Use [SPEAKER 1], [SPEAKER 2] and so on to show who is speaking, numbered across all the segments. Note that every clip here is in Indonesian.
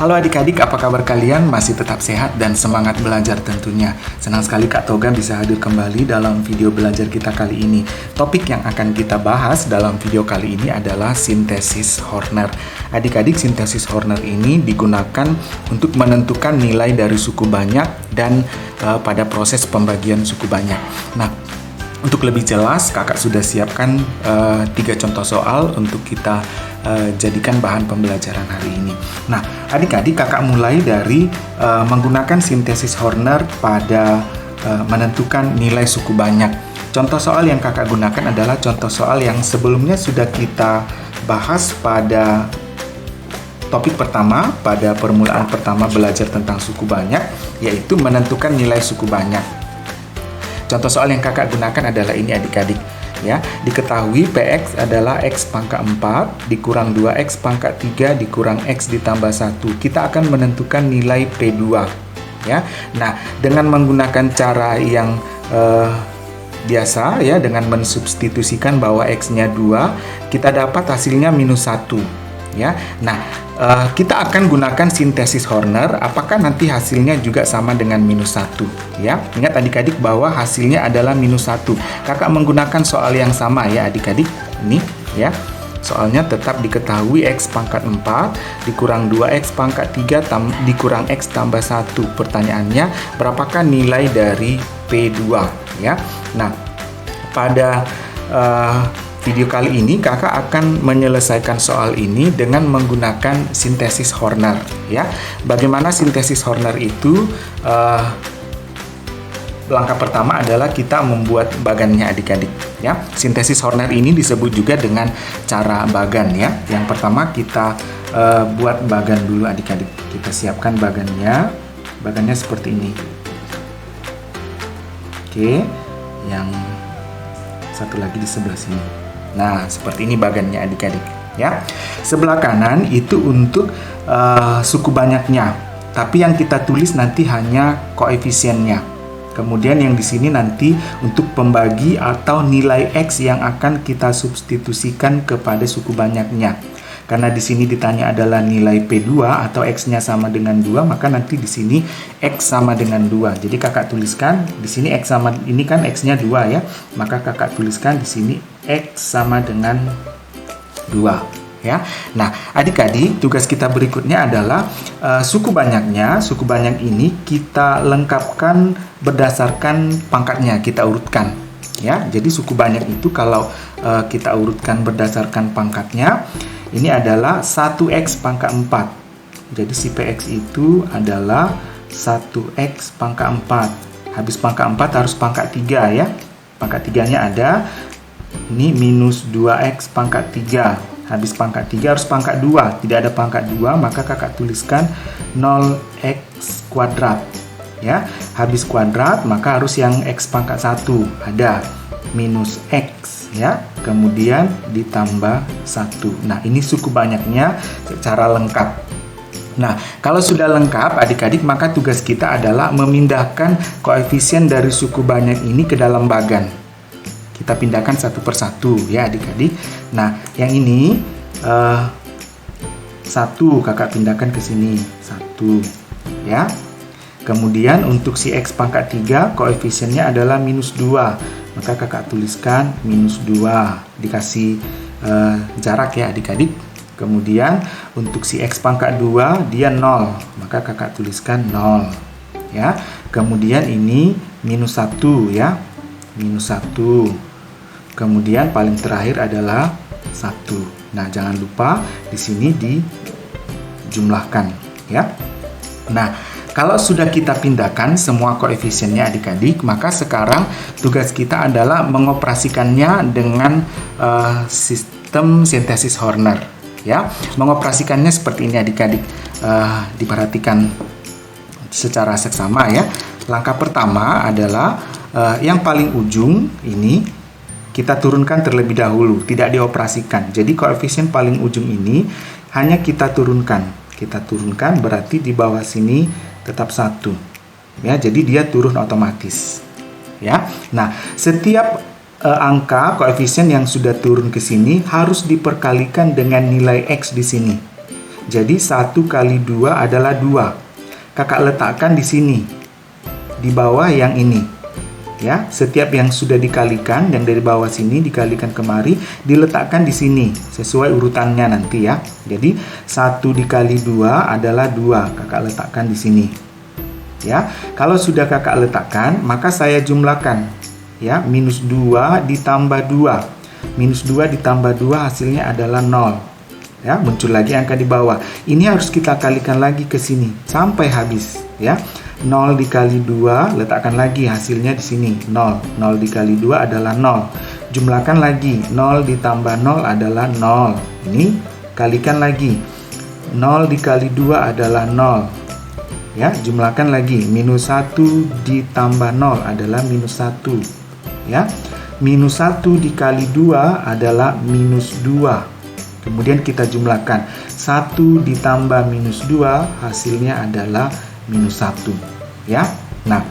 [SPEAKER 1] Halo adik-adik, apa kabar kalian? Masih tetap sehat dan semangat belajar tentunya. Senang sekali Kak Toga bisa hadir kembali dalam video belajar kita kali ini. Topik yang akan kita bahas dalam video kali ini adalah sintesis Horner. Adik-adik, sintesis Horner ini digunakan untuk menentukan nilai dari suku banyak dan pada proses pembagian suku banyak. Nah, untuk lebih jelas, kakak sudah siapkan 3 contoh soal untuk kita jadikan bahan pembelajaran hari ini. Nah, adik-adik, kakak mulai dari menggunakan sintesis Horner pada menentukan nilai suku banyak. Contoh soal yang kakak gunakan adalah contoh soal yang sebelumnya sudah kita bahas pada topik pertama, pada permulaan pertama belajar tentang suku banyak, yaitu menentukan nilai suku banyak. Contoh soal yang kakak gunakan adalah ini adik-adik. Ya, diketahui PX adalah X pangkat 4 dikurang 2X pangkat 3 dikurang X ditambah 1. Kita akan menentukan nilai P2. Ya. Nah, dengan menggunakan cara yang biasa ya, dengan mensubstitusikan bahwa X-nya 2, kita dapat hasilnya minus 1. Ya. Nah, kita akan gunakan sintesis Horner. Apakah nanti hasilnya juga sama dengan minus 1? Ya, ingat adik-adik bahwa hasilnya adalah minus 1. Kakak menggunakan soal yang sama ya adik-adik. Ini ya. Soalnya tetap diketahui X pangkat 4 dikurang 2X pangkat 3 dikurang X tambah 1. Pertanyaannya, berapakah nilai dari P2? Ya. Nah, pada video kali ini kakak akan menyelesaikan soal ini dengan menggunakan sintesis Horner ya. Bagaimana sintesis Horner itu? Langkah pertama adalah kita membuat bagannya adik-adik ya. Sintesis Horner ini disebut juga dengan cara bagan ya. Yang pertama kita buat bagan dulu adik-adik. Kita siapkan bagannya. Bagannya seperti ini. Oke, yang satu lagi di sebelah sini. Nah, seperti ini bagannya adik-adik ya. Sebelah kanan itu untuk suku banyaknya. Tapi yang kita tulis nanti hanya koefisiennya. Kemudian yang di sini nanti untuk pembagi atau nilai X yang akan kita substitusikan kepada suku banyaknya. Karena di sini ditanya adalah nilai P2 atau X-nya sama dengan 2, maka nanti di sini X sama dengan 2. Jadi kakak tuliskan di sini X sama, ini kan X-nya 2 ya. Maka kakak tuliskan di sini X sama dengan 2 ya. Nah, adik-adik, tugas kita berikutnya adalah suku banyaknya. Suku banyak ini kita lengkapkan berdasarkan pangkatnya, kita urutkan ya. Jadi suku banyak itu kalau kita urutkan berdasarkan pangkatnya, ini adalah 1X pangkat 4. Jadi si PX itu adalah 1X pangkat 4. Habis pangkat 4 harus pangkat 3 ya. Pangkat 3-nya ada. Ini minus 2X pangkat 3. Habis pangkat 3 harus pangkat 2. Tidak ada pangkat 2, maka kakak tuliskan 0X kuadrat. Ya. Habis kuadrat, maka harus yang X pangkat 1. Ada minus X ya, kemudian ditambah 1. Nah, ini suku banyaknya secara lengkap. Nah, kalau sudah lengkap adik-adik, maka tugas kita adalah memindahkan koefisien dari suku banyak ini ke dalam bagan. Kita pindahkan satu persatu ya adik-adik. Nah, yang ini 1 kakak pindahkan ke sini, 1 ya. Kemudian untuk si X pangkat 3 koefisiennya adalah minus 2. Maka kakak tuliskan minus 2. Dikasih jarak ya adik-adik. Kemudian untuk si X pangkat 2 dia 0. Maka kakak tuliskan 0 ya. Kemudian ini minus 1 ya. Minus 1. Kemudian paling terakhir adalah 1. Nah, jangan lupa di sini dijumlahkan ya. Nah, kalau sudah kita pindahkan semua koefisiennya adik-adik, maka sekarang tugas kita adalah mengoperasikannya dengan sistem sintesis Horner. Ya, mengoperasikannya seperti ini adik-adik. Diperhatikan secara seksama ya. Langkah pertama adalah yang paling ujung ini kita turunkan terlebih dahulu, tidak dioperasikan. Jadi koefisien paling ujung ini hanya kita turunkan. Kita turunkan berarti di bawah sini tetap 1 ya, jadi dia turun otomatis ya. Nah, setiap angka koefisien yang sudah turun ke sini harus diperkalikan dengan nilai X di sini. Jadi 1 kali 2 adalah 2. Kakak letakkan di sini, di bawah yang ini. Ya, setiap yang sudah dikalikan, yang dari bawah sini dikalikan kemari, diletakkan di sini sesuai urutannya nanti ya. Jadi 1 dikali 2 adalah 2. Kakak letakkan di sini. Ya, kalau sudah kakak letakkan, maka saya jumlahkan. Ya, minus 2 ditambah 2. Minus 2 ditambah 2 hasilnya adalah 0. Ya, muncul lagi angka di bawah. Ini harus kita kalikan lagi ke sini sampai habis ya. 0 dikali 2, letakkan lagi hasilnya di sini 0. 0 dikali 2 adalah 0. Jumlahkan lagi, 0 ditambah 0 adalah 0. Ini kalikan lagi. 0 dikali 2 adalah 0. Ya, jumlahkan lagi, minus 1 ditambah 0 adalah minus 1. Ya, minus 1 dikali 2 adalah minus 2. Kemudian kita jumlahkan, 1 ditambah minus 2 hasilnya adalah minus 1. Ya, nah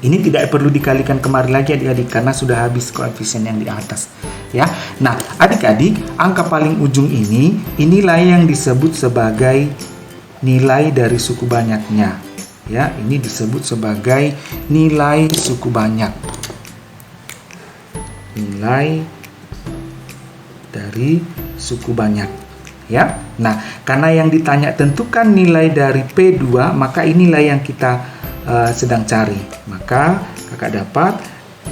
[SPEAKER 1] ini tidak perlu dikalikan kemari lagi adik-adik karena sudah habis koefisien yang di atas. Ya, nah adik-adik, angka paling ujung ini, inilah yang disebut sebagai nilai dari suku banyaknya. Ya, ini disebut sebagai nilai suku banyak. Nilai dari suku banyak. Ya, nah karena yang ditanya tentukan nilai dari P2, maka inilah yang kita sedang cari. Maka kakak dapat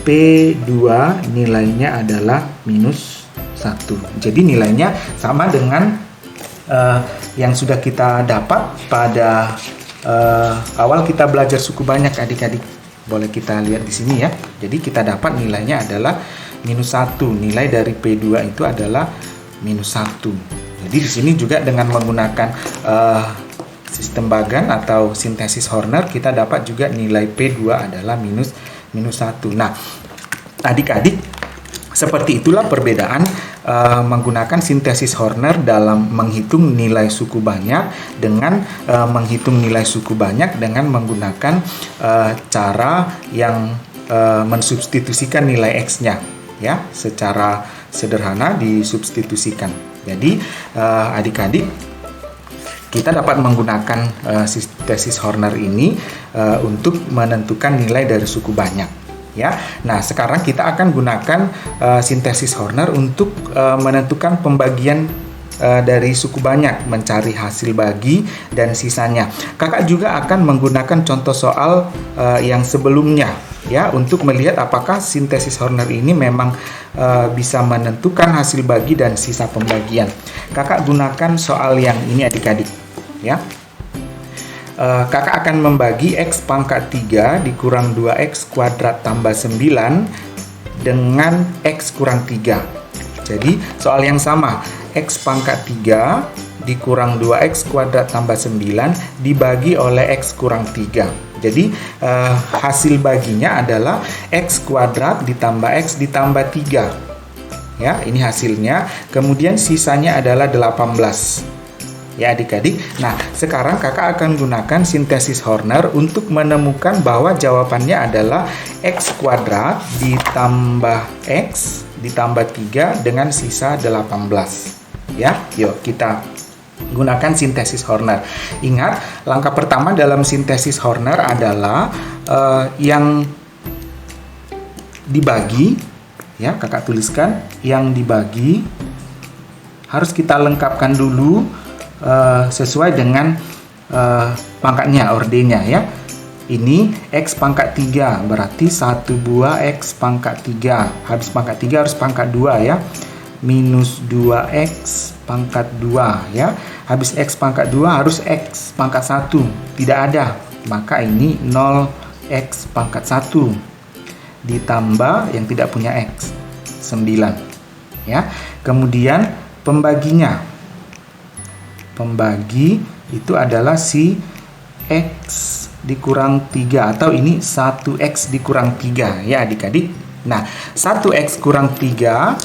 [SPEAKER 1] P2 nilainya adalah minus 1. Jadi nilainya sama dengan yang sudah kita dapat pada awal kita belajar suku banyak adik-adik. Boleh kita lihat di sini ya. Jadi kita dapat nilainya adalah minus 1. Nilai dari P2 itu adalah minus 1. Jadi di sini juga dengan menggunakan sistem Bagan atau sintesis Horner, kita dapat juga nilai P2 adalah minus 1. Nah, adik-adik, seperti itulah perbedaan menggunakan sintesis Horner dalam menghitung nilai suku banyak dengan menghitung nilai suku banyak dengan menggunakan cara yang mensubstitusikan nilai X-nya. Ya, secara sederhana disubstitusikan. Jadi adik-adik, kita dapat menggunakan sintesis Horner ini untuk menentukan nilai dari suku banyak. Ya, nah sekarang kita akan gunakan sintesis Horner untuk menentukan pembagian dari suku banyak, mencari hasil bagi dan sisanya. Kakak juga akan menggunakan contoh soal yang sebelumnya ya untuk melihat apakah sintesis Horner ini memang bisa menentukan hasil bagi dan sisa pembagian. Kakak gunakan soal yang ini adik-adik ya. Kakak akan membagi X pangkat 3 dikurang 2X kuadrat tambah 9 dengan X kurang 3. Jadi soal yang sama, X pangkat 3 dikurang 2X kuadrat tambah 9 dibagi oleh X kurang 3. Jadi hasil baginya adalah X kuadrat ditambah X ditambah 3. Ya, ini hasilnya. Kemudian sisanya adalah 18. Ya adik-adik, nah sekarang kakak akan gunakan sintesis Horner untuk menemukan bahwa jawabannya adalah X kuadrat ditambah X ditambah 3 dengan sisa 18. Ya, yuk kita gunakan sintesis Horner. Ingat, langkah pertama dalam sintesis Horner adalah yang dibagi, ya kakak tuliskan, yang dibagi harus kita lengkapkan dulu sesuai dengan pangkatnya, ordennya ya. Ini X pangkat 3 berarti 1 buah X pangkat 3. Habis pangkat 3 harus pangkat 2 ya. Minus 2X pangkat 2 ya. Habis X pangkat 2 harus X pangkat 1. Tidak ada. Maka ini 0X pangkat 1 ditambah yang tidak punya X 9 ya. Kemudian pembaginya. Pembagi itu adalah si X dikurang 3 atau ini 1X dikurang 3 ya adik-adik. Nah, 1X kurang 3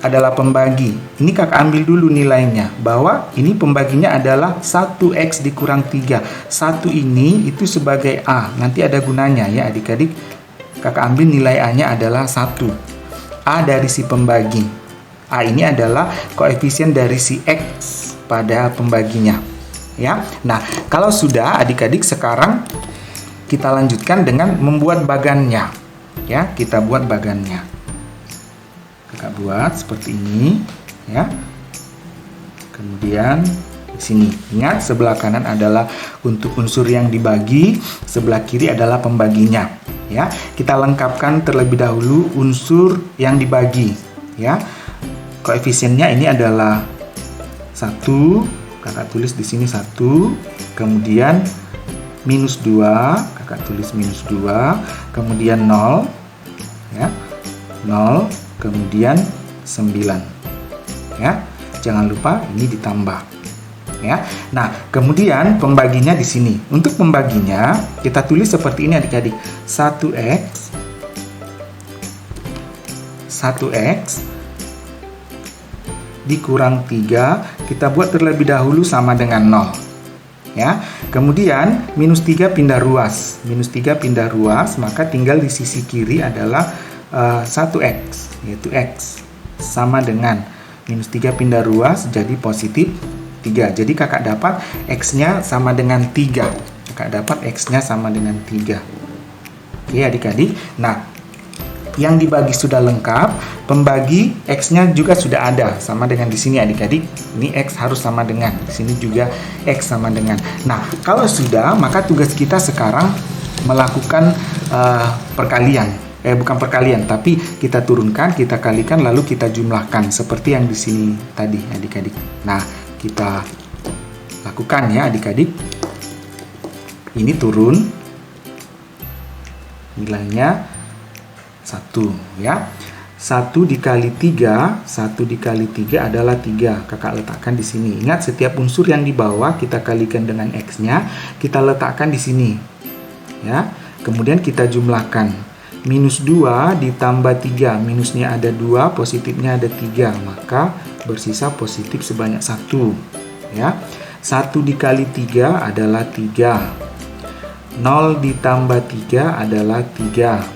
[SPEAKER 1] adalah pembagi. Ini kakak ambil dulu nilainya bahwa ini pembaginya adalah 1X dikurang 3. 1 ini itu sebagai A, nanti ada gunanya ya adik-adik. Kakak ambil nilai A-nya adalah 1. A dari si pembagi. A ini adalah koefisien dari si X pada pembaginya. ya. Nah, kalau sudah adik-adik, sekarang kita lanjutkan dengan membuat bagannya. Ya, kita buat bagannya. Kakak buat seperti ini, ya. Kemudian di sini, ingat sebelah kanan adalah untuk unsur yang dibagi, sebelah kiri adalah pembaginya. Ya, kita lengkapkan terlebih dahulu unsur yang dibagi. Ya, koefisiennya ini adalah 1, kakak tulis di sini 1, kemudian minus 2, kakak tulis minus 2, kemudian 0, ya, 0, kemudian 9, ya. Jangan lupa ini ditambah, ya. Nah, kemudian pembaginya di sini. Untuk pembaginya kita tulis seperti ini adik-adik. 1x dikurang 3, kita buat terlebih dahulu sama dengan 0. Ya. Kemudian minus 3 pindah ruas. Minus 3 pindah ruas, maka tinggal di sisi kiri adalah 1x, yaitu x sama dengan minus 3 pindah ruas jadi positif 3. Jadi kakak dapat x-nya sama dengan 3. Kakak dapat x-nya sama dengan 3. Oke adik-adik. Nah, yang dibagi sudah lengkap, pembagi x-nya juga sudah ada, sama dengan di sini adik-adik. Ini x harus sama dengan, di sini juga x sama dengan. Nah, kalau sudah, maka tugas kita sekarang melakukan perkalian. Bukan perkalian, tapi kita turunkan, kita kalikan, lalu kita jumlahkan seperti yang di sini tadi adik-adik. Nah, kita lakukan ya adik-adik. Ini turun nilainya 1 ya. 1 dikali 3, 1 dikali 3 adalah 3. Kakak letakkan di sini. Ingat, setiap unsur yang di bawah kita kalikan dengan x-nya, kita letakkan di sini. Ya. Kemudian kita jumlahkan. Minus 2 ditambah 3, minusnya ada 2, positifnya ada 3, maka bersisa positif sebanyak 1. Ya. 1 dikali 3 adalah 3. 0 ditambah 3 adalah 3.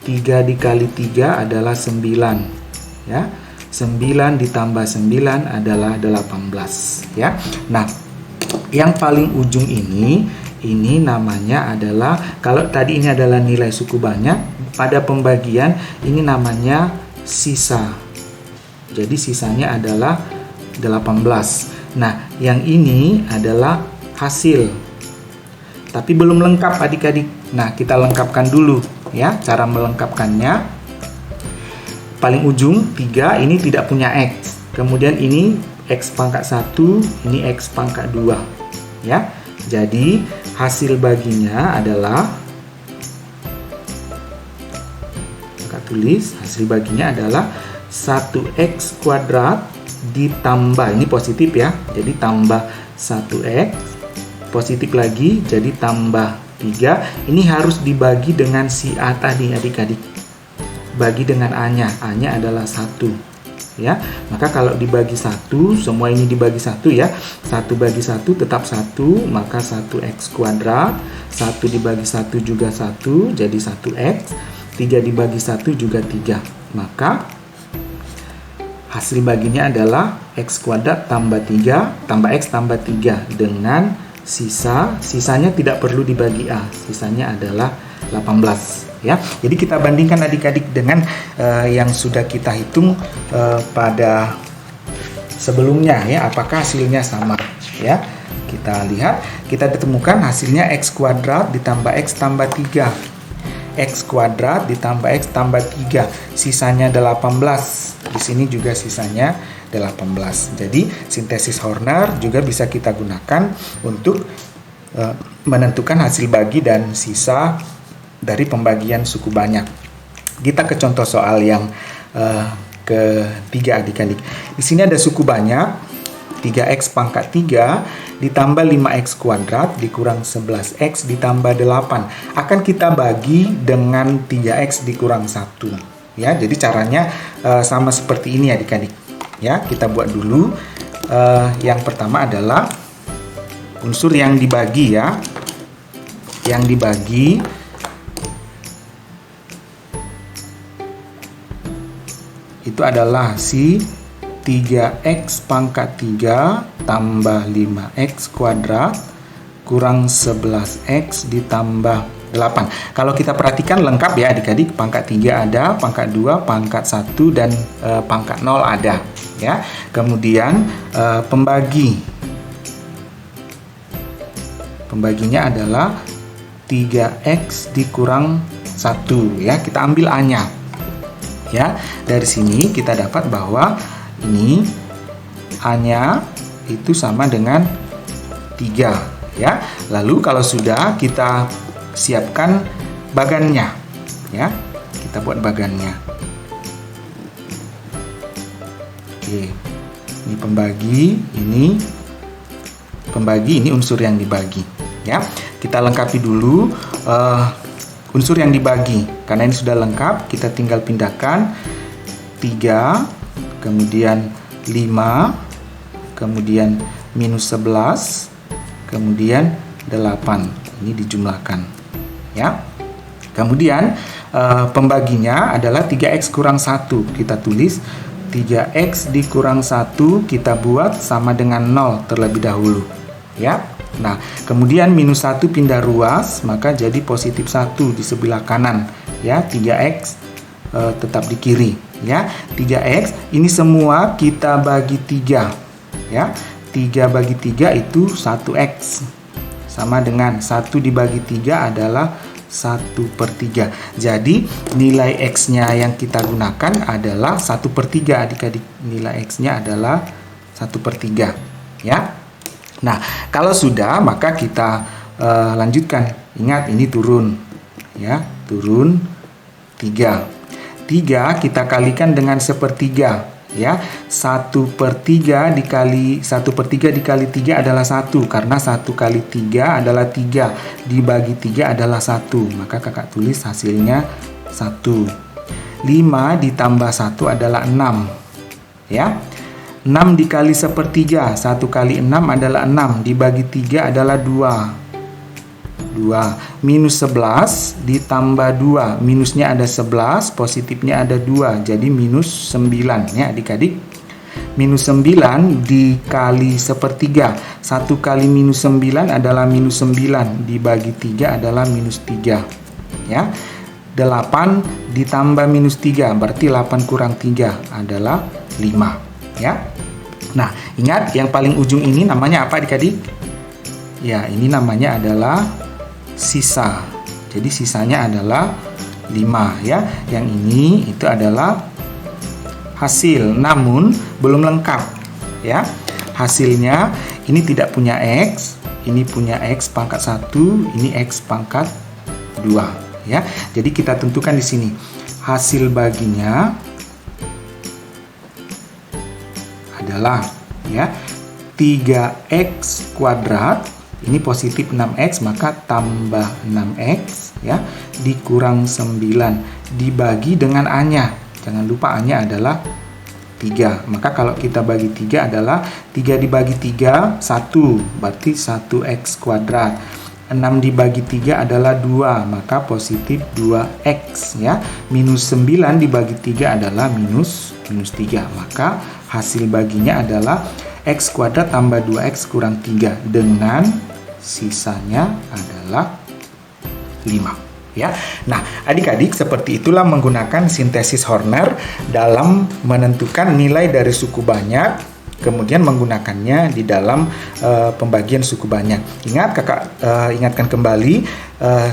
[SPEAKER 1] 3 dikali 3 adalah 9. Ya. 9 ditambah 9 adalah 18. Ya. Nah, yang paling ujung ini namanya adalah, kalau tadi ini adalah nilai suku banyak, pada pembagian ini namanya sisa. Jadi sisanya adalah 18. Nah, yang ini adalah hasil. Tapi belum lengkap adik-adik. Nah, kita lengkapkan dulu ya. Cara melengkapkannya, paling ujung 3 ini tidak punya x. Kemudian ini x pangkat 1, ini x pangkat 2. Ya. Jadi hasil baginya adalah, kakak tulis, hasil baginya adalah 1x kuadrat ditambah, ini positif ya, jadi tambah 1x, positif lagi, jadi tambah 3. Ini harus dibagi dengan si A tadi adik-adik. Bagi dengan A-nya, A-nya adalah 1. Ya, maka kalau dibagi 1, semua ini dibagi 1 ya. 1 bagi 1 tetap 1, maka 1x kuadrat. 1 dibagi 1 juga 1, jadi 1x. 3 dibagi 1 juga 3. Maka hasil baginya adalah x kuadrat tambah 3 tambah x tambah 3 dengan sisanya tidak perlu dibagi A. Sisanya adalah 18. Ya, jadi kita bandingkan adik-adik dengan yang sudah kita hitung pada sebelumnya ya, apakah hasilnya sama ya. Kita lihat, kita ditemukan hasilnya x kuadrat ditambah x tambah 3. X kuadrat ditambah x tambah 3, sisanya 18. Di sini juga sisanya 18. Jadi sintesis Horner juga bisa kita gunakan untuk menentukan hasil bagi dan sisa dari pembagian suku banyak. Kita ke contoh soal yang ketiga adik-adik. Di sini ada suku banyak 3x pangkat 3 ditambah 5x kuadrat dikurang 11x ditambah 8. Akan kita bagi dengan 3x dikurang 1. Ya, jadi caranya sama seperti ini adik-adik. Ya, kita buat dulu. Yang pertama adalah unsur yang dibagi ya. Yang dibagi itu adalah si 3x pangkat 3 tambah 5x kuadrat kurang 11x ditambah 8. Kalau kita perhatikan lengkap ya adik-adik, pangkat 3 ada, pangkat 2, pangkat 1, dan pangkat 0 ada ya. Kemudian pembaginya adalah 3x dikurang 1 ya. Kita ambil A-nya ya. Dari sini kita dapat bahwa ini A-nya itu sama dengan 3 ya. Lalu kalau sudah, kita siapkan bagannya ya. Kita buat bagannya. Oke. Ini pembagi, ini unsur yang dibagi ya. Kita lengkapi dulu unsur yang dibagi. Karena ini sudah lengkap, kita tinggal pindahkan 3, kemudian 5, kemudian minus 11, kemudian 8. Ini dijumlahkan ya. Kemudian pembaginya adalah 3x kurang 1. Kita tulis 3x dikurang 1, kita buat sama dengan 0 terlebih dahulu ya. Nah, kemudian minus 1 pindah ruas, maka jadi positif 1 di sebelah kanan ya. 3x tetap di kiri ya. 3x ini semua kita bagi 3 ya. 3 bagi 3 itu 1x, sama dengan 1 dibagi 3 adalah 1/3. Jadi nilai x-nya yang kita gunakan adalah 1/3 adik-adik. Nilai x-nya adalah 1/3 ya. Nah, kalau sudah, maka kita lanjutkan. Ingat, ini turun ya, turun 3. 3 kita kalikan dengan 1/3 ya. 1/3 dikali 3 adalah 1, karena 1 kali 3 adalah 3, dibagi 3 adalah 1, maka kakak tulis hasilnya 1. 5 ditambah 1 adalah 6 ya. 6 dikali 1/3, 1 kali 6 adalah 6, dibagi 3 adalah 2. Minus 11 ditambah 2, minusnya ada 11, positifnya ada 2, jadi minus 9 ya adik-adik. Minus 9 dikali 1/3, 1 kali minus 9 adalah minus 9, dibagi 3 adalah minus 3 ya. 8 ditambah minus 3, berarti 8 kurang 3 adalah 5 ya. Nah, ingat yang paling ujung ini namanya apa adik-adik? Ya, ini namanya adalah sisa. Jadi sisanya adalah 5 ya. Yang ini itu adalah hasil, namun belum lengkap ya. Hasilnya ini tidak punya x, ini punya x pangkat 1, ini x pangkat 2 ya. Jadi kita tentukan di sini hasil baginya adalah ya 3x kuadrat, ini positif 6x, maka tambah 6x ya, dikurang 9 dibagi dengan A-nya. Jangan lupa A-nya adalah 3. Maka kalau kita bagi 3 adalah 3 dibagi 3 1, berarti 1x kuadrat. 6 dibagi 3 adalah 2, maka positif 2x ya. Minus 9 dibagi 3 adalah minus 3, maka hasil baginya adalah x kuadrat tambah 2x kurang 3, dengan sisanya adalah 5 ya. Nah, adik-adik, seperti itulah menggunakan sintesis Horner dalam menentukan nilai dari suku banyak, kemudian menggunakannya di dalam pembagian suku banyak. Ingat, kakak ingatkan kembali,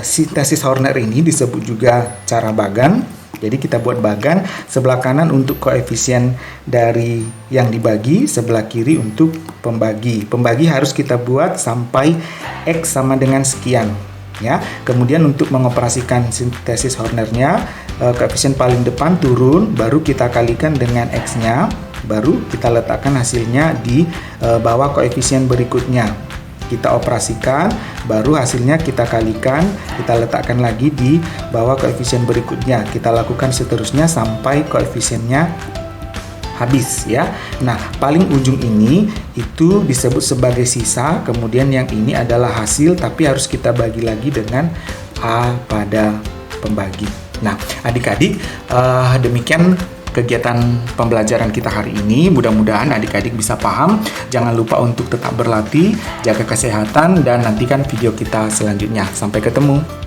[SPEAKER 1] sintesis Horner ini disebut juga cara bagan. Jadi kita buat bagan, sebelah kanan untuk koefisien dari yang dibagi, sebelah kiri untuk pembagi. Pembagi harus kita buat sampai x sama dengan sekian ya. Kemudian untuk mengoperasikan sintesis Hornernya, koefisien paling depan turun, baru kita kalikan dengan x-nya, baru kita letakkan hasilnya di bawah koefisien berikutnya. Kita operasikan, baru hasilnya kita kalikan, kita letakkan lagi di bawah koefisien berikutnya. Kita lakukan seterusnya sampai koefisiennya habis ya. Nah, paling ujung ini itu disebut sebagai sisa, kemudian yang ini adalah hasil, tapi harus kita bagi lagi dengan A pada pembagi. Nah, adik-adik, demikian kegiatan pembelajaran kita hari ini. Mudah-mudahan adik-adik bisa paham. Jangan lupa untuk tetap berlatih, jaga kesehatan, dan nantikan video kita selanjutnya. Sampai ketemu.